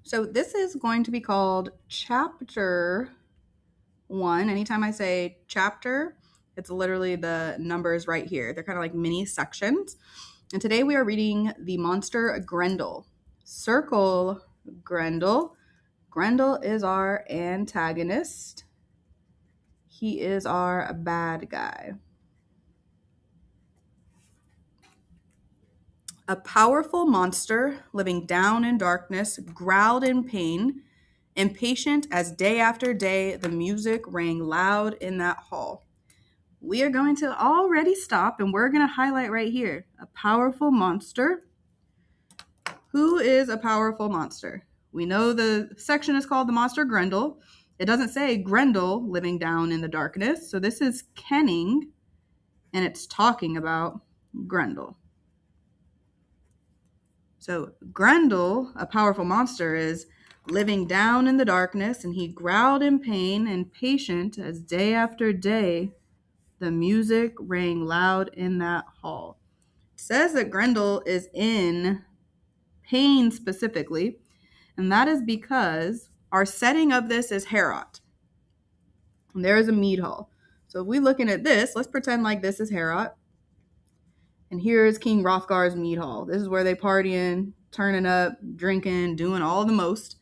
So this is going to be called chapter 1. Anytime I say chapter, it's literally the numbers right here. They're kind of like mini sections. And today we are reading the monster Grendel. Circle Grendel. Grendel is our antagonist. He is our bad guy. A powerful monster living down in darkness growled in pain, impatient as day after day the music rang loud in that hall. We are going to already stop and we're going to highlight right here a powerful monster. Who is a powerful monster? We know the section is called the monster Grendel. It doesn't say Grendel living down in the darkness. So this is kenning and it's talking about Grendel. So Grendel, a powerful monster, is living down in the darkness, and he growled in pain and patient as day after day the music rang loud in that hall. It says that Grendel is in pain specifically, and that is because our setting of this is Heorot. And there is a mead hall. So if we looking at this, let's pretend like this is Heorot. And here is King Hrothgar's mead hall. This is where they partying, turning up, drinking, doing all the most.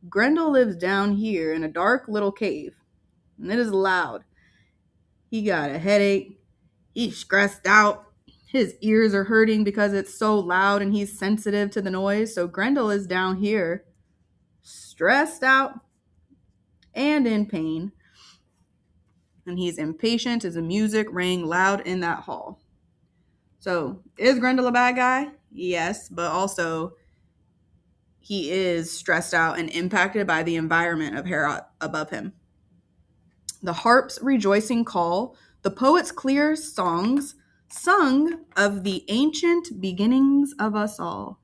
Grendel lives down here in a dark little cave, and it is loud. He got a headache. He's stressed out. His ears are hurting because it's so loud and he's sensitive to the noise. So Grendel is down here, stressed out and in pain. And he's impatient as the music rang loud in that hall. So is Grendel a bad guy? Yes, but also he is stressed out and impacted by the environment of Heorot above him. The harp's rejoicing call, the poet's clear songs, sung of the ancient beginnings of us all.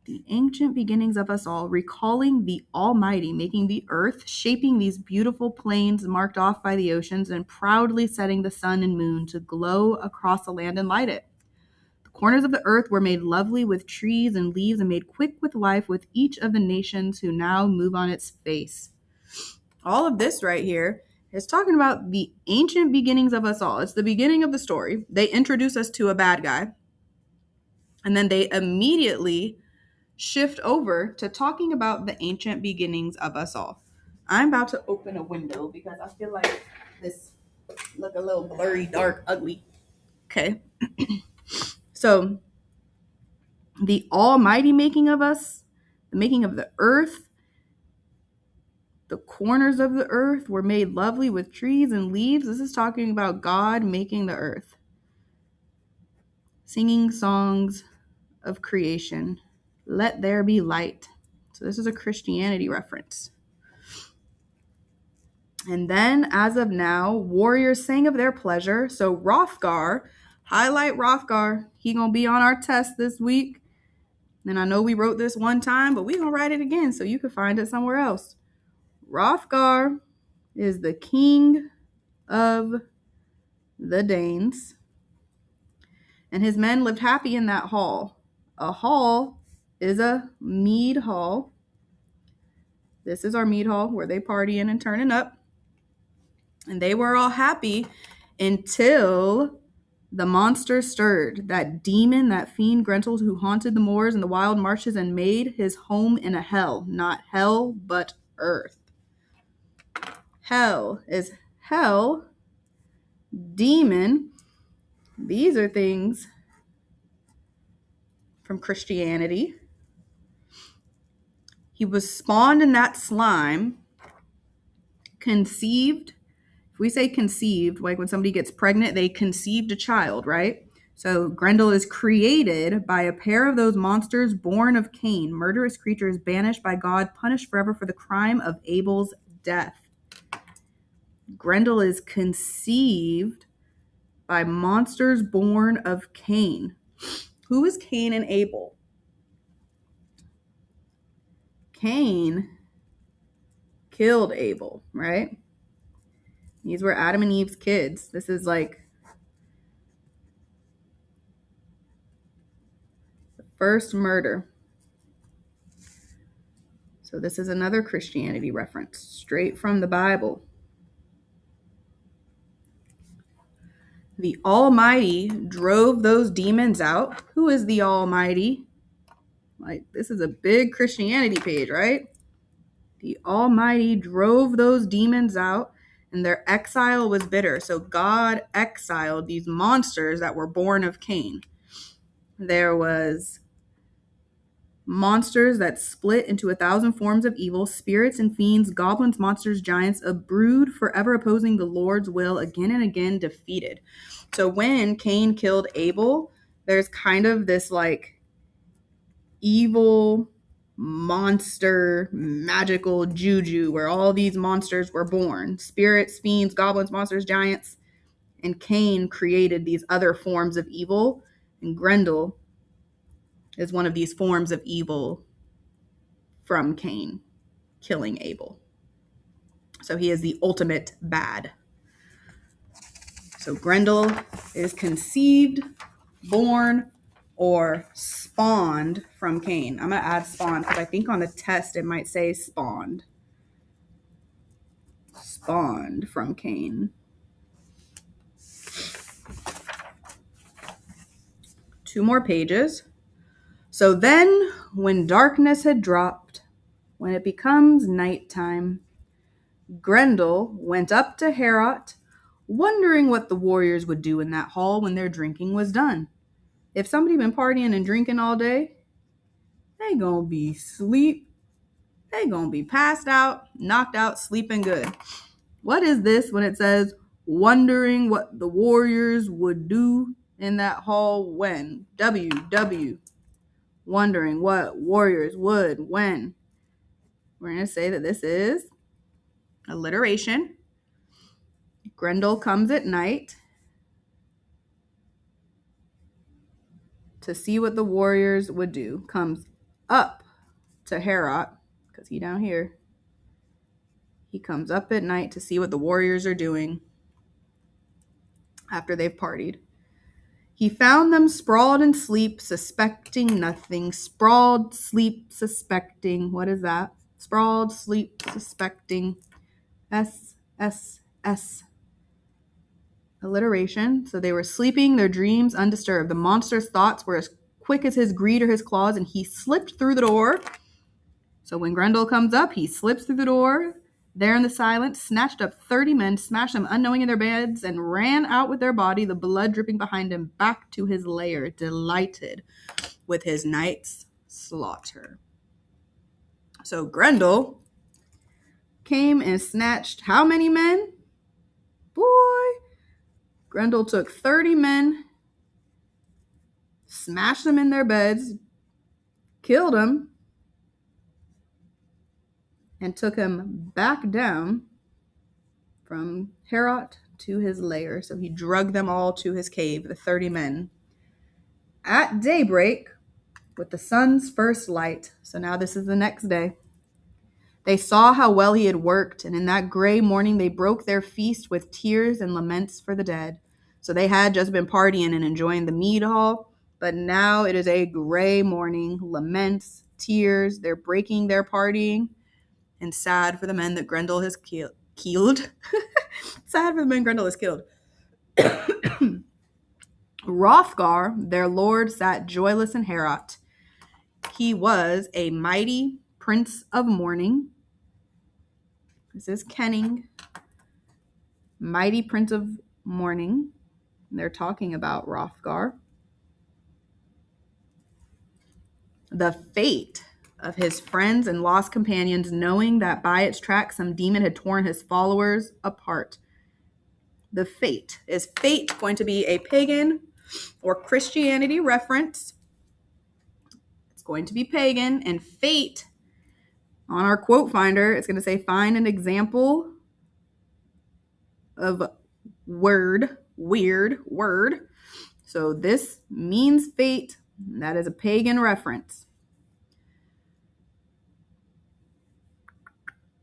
The ancient beginnings of us all, recalling the Almighty, making the earth, shaping these beautiful plains marked off by the oceans, and proudly setting the sun and moon to glow across the land and light it. The corners of the earth were made lovely with trees and leaves and made quick with life with each of the nations who now move on its face. All of this right here is talking about the ancient beginnings of us all. It's the beginning of the story. They introduce us to a bad guy, and then they immediately shift over to talking about the ancient beginnings of us all. I'm about to open a window because I feel like this look a little blurry, dark, ugly. Okay. So the almighty making of us, the making of the earth, the corners of the earth were made lovely with trees and leaves. This is talking about God making the earth. Singing songs of creation. Let there be light. So this is a Christianity reference. And then, as of now, warriors sang of their pleasure. So Hrothgar, highlight Hrothgar. He gonna be on our test this week. And I know we wrote this one time, but we gonna write it again so you can find it somewhere else. Hrothgar is the king of the Danes. And his men lived happy in that hall. A hall is a mead hall. This is our mead hall where they partying and turning up. And they were all happy until the monster stirred. That demon, that fiend Grendel who haunted the moors and the wild marshes and made his home in a hell. Not hell, but earth. Hell is hell. Demon. These are things from Christianity. He was spawned in that slime, conceived. If we say conceived, like when somebody gets pregnant, they conceived a child, right? So Grendel is created by a pair of those monsters born of Cain, murderous creatures banished by God, punished forever for the crime of Abel's death. Grendel is conceived by monsters born of Cain. Who is Cain and Abel? Cain killed Abel, right? These were Adam and Eve's kids. This is like the first murder. So this is another Christianity reference, straight from the Bible. The Almighty drove those demons out. Who is the Almighty? Like, this is a big Christianity page, right? The Almighty drove those demons out, and their exile was bitter. So God exiled these monsters that were born of Cain. There was monsters that split into 1,000 forms of evil, spirits and fiends, goblins, monsters, giants, a brood forever opposing the Lord's will, again and again defeated. So when Cain killed Abel, there's kind of this like evil monster magical juju where all these monsters were born, spirits, fiends, goblins, monsters, giants, and Cain created these other forms of evil, and Grendel is one of these forms of evil from Cain killing Abel. So he is the ultimate bad. So Grendel is conceived, born, or spawned from Cain. I'm going to add spawned because I think on the test it might say spawned. Spawned from Cain. 2 more pages. So then, when darkness had dropped, when it becomes nighttime, Grendel went up to Heorot, wondering what the warriors would do in that hall when their drinking was done. If somebody been partying and drinking all day, they gonna be asleep. They gonna be passed out, knocked out, sleeping good. What is this when it says, wondering what the warriors would do in that hall when? W. Wondering what warriors would when. We're going to say that this is alliteration. Grendel comes at night to see what the warriors would do. Comes up to Heorot, because he down here. He comes up at night to see what the warriors are doing after they've partied. He found them sprawled in sleep, suspecting nothing. Sprawled, sleep, suspecting. What is that? Sprawled, sleep, suspecting. S. Alliteration. So they were sleeping, their dreams undisturbed. The monster's thoughts were as quick as his greed or his claws, and he slipped through the door. So when Grendel comes up, he slips through the door, there in the silence, snatched up 30 men, smashed them unknowing in their beds, and ran out with their body, the blood dripping behind him, back to his lair, delighted with his night's slaughter. So Grendel came and snatched how many men? Boy, Grendel took 30 men, smashed them in their beds, killed them, and took him back down from Heorot to his lair. So he drugged them all to his cave, the 30 men. At daybreak, with the sun's first light, so now this is the next day, they saw how well he had worked, and in that gray morning they broke their feast with tears and laments for the dead. So they had just been partying and enjoying the mead hall, but now it is a gray morning, laments, tears, they're breaking their partying, and sad for the men that Grendel has killed. Sad for the men Grendel has killed. Hrothgar, their lord, sat joyless in Heorot. He was a mighty prince of mourning. This is Kenning. Mighty prince of mourning. They're talking about Hrothgar. The fate of his friends and lost companions, knowing that by its track some demon had torn his followers apart. The fate. Is fate going to be a pagan or Christianity reference? It's going to be pagan, and fate on our quote finder, it's going to say find an example of weird word. So this means fate. That is a pagan reference.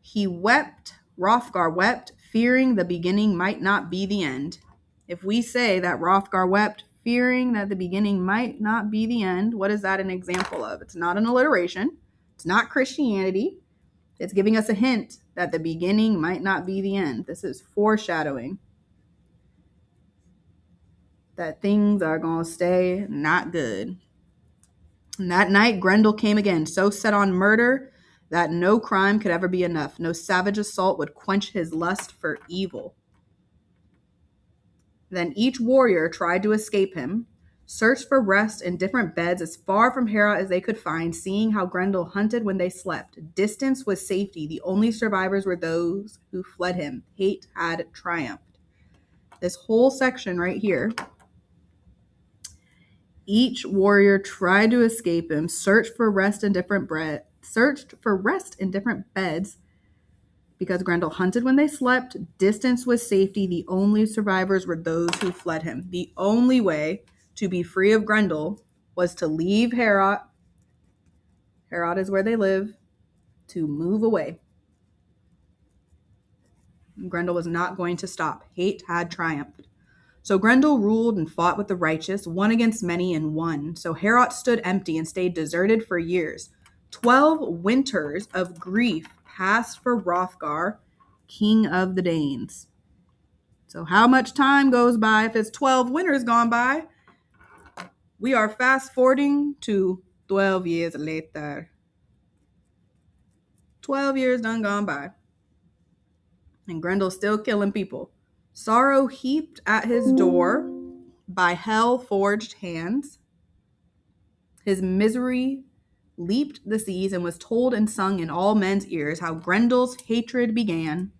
He wept, Hrothgar wept, fearing the beginning might not be the end. If we say that Hrothgar wept, fearing that the beginning might not be the end, what is that an example of? It's not an alliteration. It's not Christianity. It's giving us a hint that the beginning might not be the end. This is foreshadowing that things are going to stay not good. And that night, Grendel came again, so set on murder that no crime could ever be enough. No savage assault would quench his lust for evil. Then each warrior tried to escape him, searched for rest in different beds as far from Hera as they could find, seeing how Grendel hunted when they slept. Distance was safety. The only survivors were those who fled him. Hate had triumphed. This whole section right here, each warrior tried to escape him, searched for rest in different beds because Grendel hunted when they slept. Distance was safety. The only survivors were those who fled him. The only way to be free of Grendel was to leave Heorot. Heorot is where they live, to move away. Grendel was not going to stop. Hate had triumphed. So Grendel ruled and fought with the righteous, one against many, and won. So Heorot stood empty and stayed deserted for years. 12 winters of grief passed for Hrothgar, king of the Danes. So how much time goes by if it's 12 winters gone by? We are fast forwarding to 12 years later. 12 years done gone by. And Grendel's still killing people. Sorrow heaped at his door by hell-forged hands. His misery leaped the seas and was told and sung in all men's ears how Grendel's hatred began.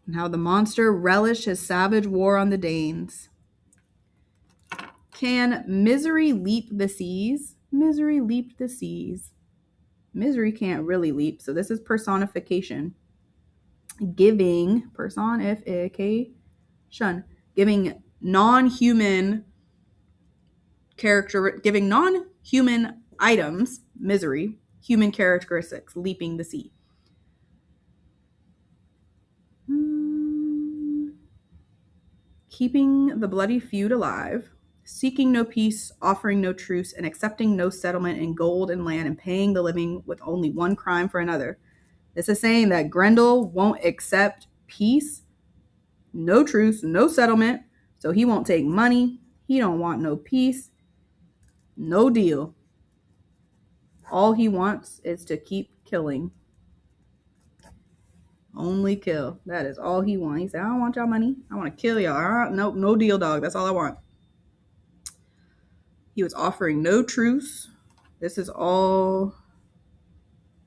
And how the monster relished his savage war on the Danes. Can misery leap the seas? Misery leaped the seas. Misery can't really leap, so this is personification. Giving non-human items, misery, human characteristics, leaping the sea. Keeping the bloody feud alive, seeking no peace, offering no truce, and accepting no settlement in gold and land, and paying the living with only one crime for another. This is saying that Grendel won't accept peace, no truce, no settlement, so he won't take money. He don't want no peace, no deal. All he wants is to keep killing. Only kill. That is all he wants. He said, I don't want y'all money. I want to kill y'all. Nope, no deal, dog. That's all I want. He was offering no truce. This is all.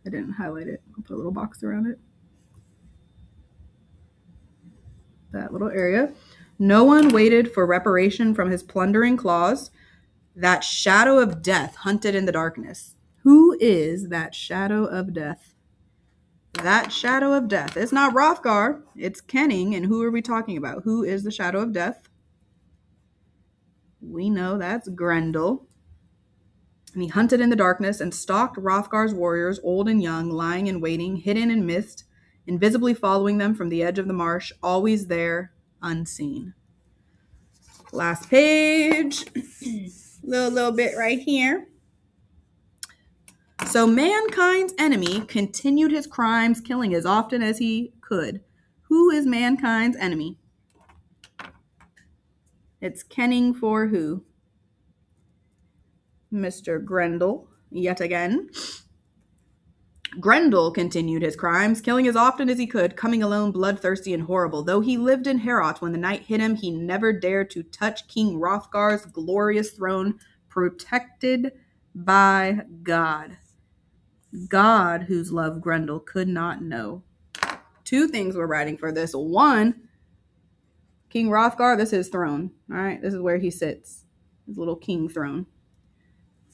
I didn't highlight it. I'll put a little box around it. That little area. No one waited for reparation from his plundering claws. That shadow of death hunted in the darkness. Who is that shadow of death? That shadow of death. It's not Hrothgar. It's Kenning. And who are we talking about? Who is the shadow of death? We know that's Grendel. And he hunted in the darkness and stalked Hrothgar's warriors, old and young, lying in waiting, hidden in mist, invisibly following them from the edge of the marsh, always there, unseen. Last page. little bit right here. So mankind's enemy continued his crimes, killing as often as he could. Who is mankind's enemy? It's Kenning for who? Mr. Grendel, yet again. Grendel continued his crimes, killing as often as he could, coming alone bloodthirsty and horrible. Though he lived in Heorot when the night hit him, he never dared to touch King Hrothgar's glorious throne, protected by God. God, whose love Grendel could not know. Two things we're writing for this. One, King Hrothgar, this is his throne. All right, this is where he sits. His little king throne.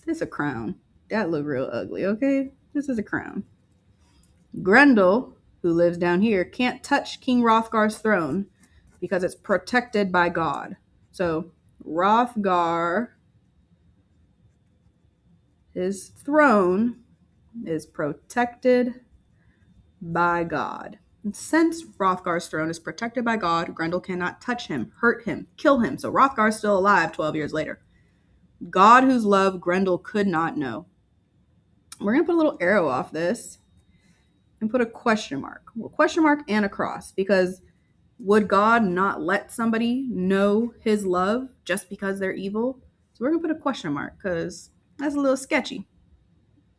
This is a crown. That look real ugly, okay? This is a crown. Grendel, who lives down here, can't touch King Hrothgar's throne because it's protected by God. So Hrothgar, his throne is protected by God. And since Hrothgar's throne is protected by God, Grendel cannot touch him, hurt him, kill him. So Hrothgar's still alive 12 years later. God whose love Grendel could not know. We're going to put a little arrow off this and put a question mark. Well, question mark and a cross, because would God not let somebody know his love just because they're evil? So we're going to put a question mark because that's a little sketchy.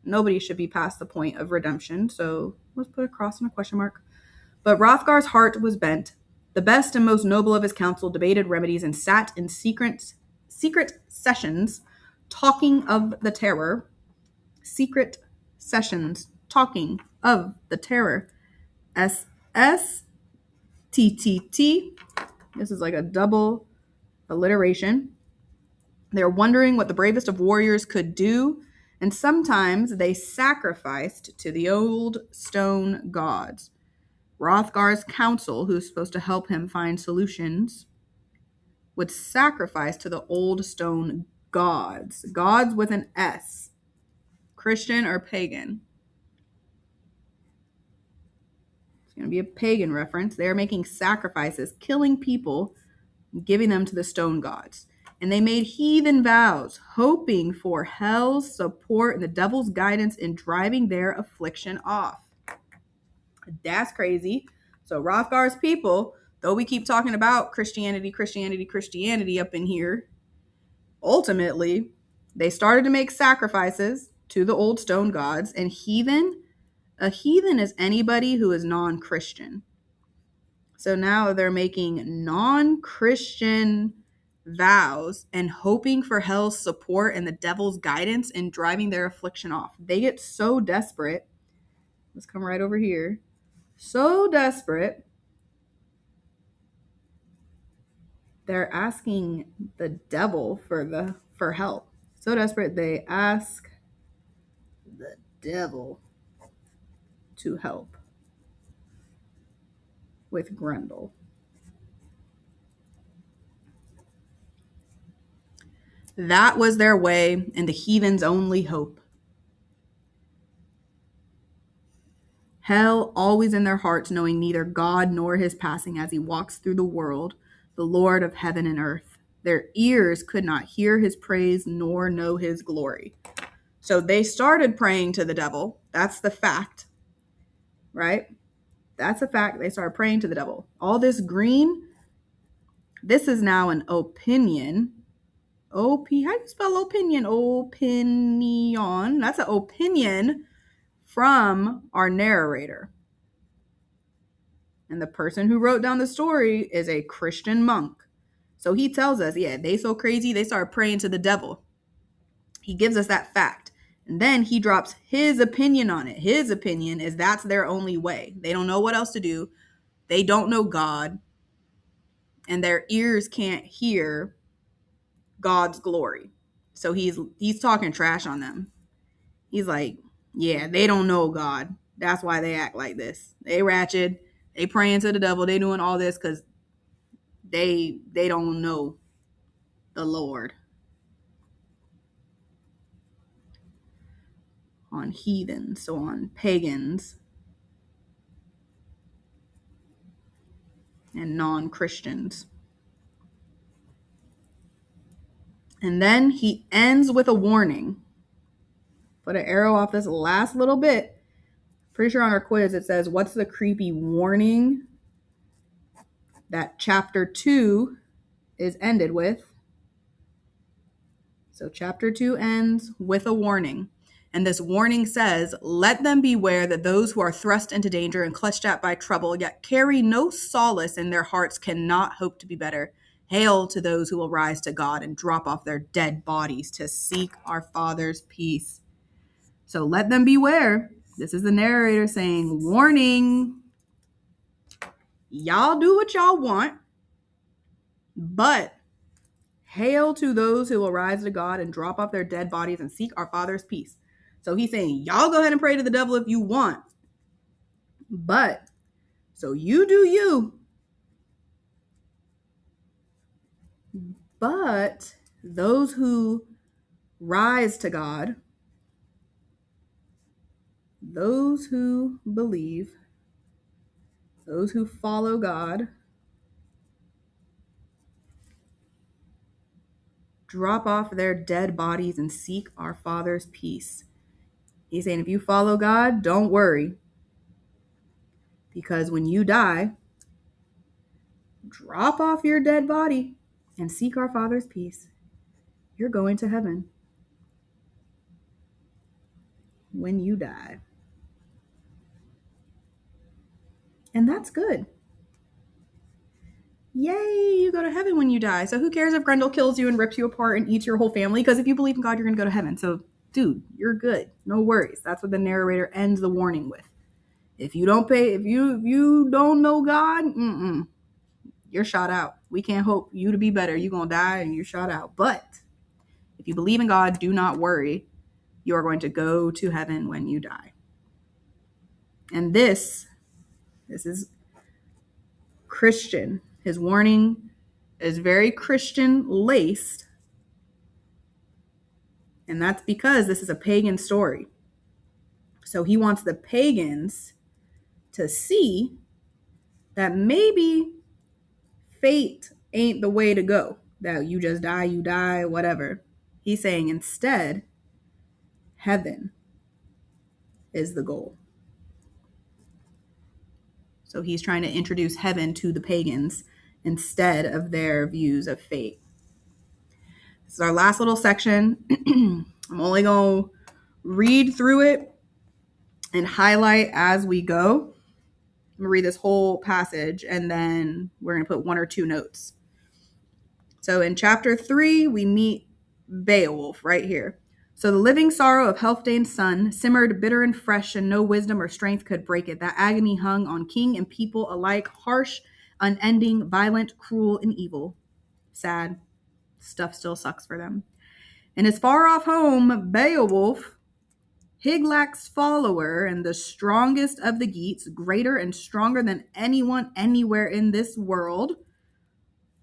Nobody should be past the point of redemption. So let's put a cross and a question mark. But Hrothgar's heart was bent. The best and most noble of his council debated remedies and sat in secret sessions talking of the terror. Secret sessions talking of the terror. SSTTT. This is like a double alliteration. They're wondering what the bravest of warriors could do, and sometimes they sacrificed to the old stone gods. Hrothgar's council, who's supposed to help him find solutions, would sacrifice to the old stone gods. Gods with an S. Christian or pagan? It's going to be a pagan reference. They're making sacrifices, killing people, giving them to the stone gods. And they made heathen vows, hoping for hell's support and the devil's guidance in driving their affliction off. That's crazy. So Hrothgar's people, though we keep talking about Christianity up in here, ultimately, they started to make sacrifices to the old stone gods. And a heathen is anybody who is non-Christian. So now they're making non-Christian vows and hoping for hell's support and the devil's guidance in driving their affliction off. They get so desperate. Let's come right over here. So desperate, they're asking the devil for help. So desperate, they ask the devil to help with Grendel. That was their way and the heathen's only hope. Hell always in their hearts, knowing neither God nor his passing as he walks through the world, the Lord of heaven and earth. Their ears could not hear his praise nor know his glory. So they started praying to the devil. That's the fact, right? That's a fact. They started praying to the devil. All this green, this is now an opinion. How do you spell opinion? Opinion. That's an opinion from our narrator. And the person who wrote down the story is a Christian monk. So he tells us, yeah, they so crazy, they started praying to the devil. He gives us that fact. And then he drops his opinion on it. His opinion is that's their only way. They don't know what else to do. They don't know God. And their ears can't hear God's glory. So he's talking trash on them. He's like, yeah, they don't know God. That's why they act like this. They ratchet. They praying to the devil. They doing all this because they don't know the Lord. On heathens, so on pagans and non-Christians. And then he ends with a warning. Put an arrow off this last little bit. Pretty sure on our quiz it says, what's the creepy warning that chapter 2 is ended with? So chapter 2 ends with a warning. And this warning says, let them beware that those who are thrust into danger and clutched at by trouble, yet carry no solace in their hearts, cannot hope to be better. Hail to those who will rise to God and drop off their dead bodies to seek our Father's peace. So let them beware. This is the narrator saying, warning, y'all do what y'all want, but hail to those who will rise to God and drop off their dead bodies and seek our Father's peace. So he's saying, y'all go ahead and pray to the devil if you want. But, so you do you. But those who rise to God, those who believe, those who follow God, drop off their dead bodies and seek our Father's peace. He's saying, if you follow God, don't worry. Because when you die, drop off your dead body and seek our Father's peace. You're going to heaven when you die. And that's good. Yay, you go to heaven when you die. So who cares if Grendel kills you and rips you apart and eats your whole family? Because if you believe in God, you're going to go to heaven. So, dude, you're good. No worries. That's what the narrator ends the warning with. If you don't pay, if you don't know God, you're shot out. We can't hope you to be better. You're going to die and you're shot out. But if you believe in God, do not worry. You are going to go to heaven when you die. And this is Christian. His warning is very Christian laced. And that's because this is a pagan story. So he wants the pagans to see that maybe fate ain't the way to go. That you just die, you die, whatever. He's saying instead, heaven is the goal. So he's trying to introduce heaven to the pagans instead of their views of fate. This is our last little section. I'm only going to read through it and highlight as we go. I'm going to read this whole passage and then we're going to put one or two notes. So in chapter 3, we meet Beowulf right here. So the living sorrow of Healfdane's son simmered bitter and fresh, and no wisdom or strength could break it. That agony hung on king and people alike, harsh, unending, violent, cruel, and evil. Sad. Stuff still sucks for them. In his far-off home, Beowulf, Hygelac's follower and the strongest of the Geats, greater and stronger than anyone anywhere in this world,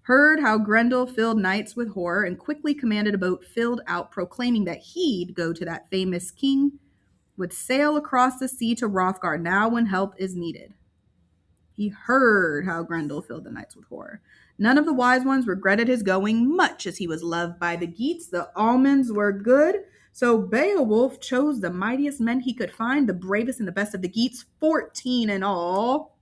heard how Grendel filled knights with horror and quickly commanded a boat filled out, proclaiming that he'd go to that famous king, would sail across the sea to Hrothgar now when help is needed. He heard how Grendel filled the knights with horror. None of the wise ones regretted his going, much as he was loved by the Geats. The almonds were good, so Beowulf chose the mightiest men he could find, the bravest and the best of the Geats, 14 in all.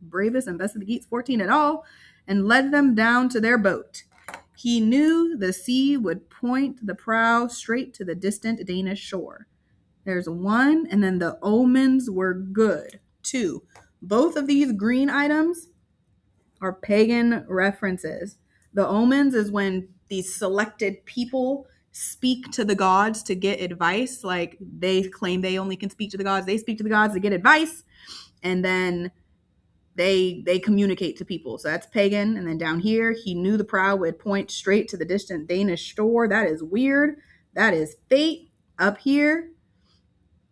Bravest and best of the Geats, 14 in all, and led them down to their boat. He knew the sea would point the prow straight to the distant Danish shore. There's 1, and then the omens were good. 2. Both of these green items are pagan references. The omens is when these selected people speak to the gods to get advice. Like they claim they only can speak to the gods. They speak to the gods to get advice. And then they communicate to people. So that's pagan. And then down here, he knew the prow would point straight to the distant Danish shore. That is weird. That is fate. Up here,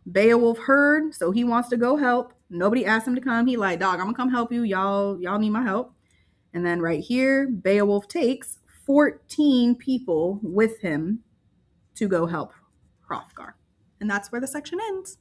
Beowulf heard, so he wants to go help. Nobody asked him to come. He like, dog, I'm gonna come help you. Y'all need my help. And then right here, Beowulf takes 14 people with him to go help Hrothgar. And that's where the section ends.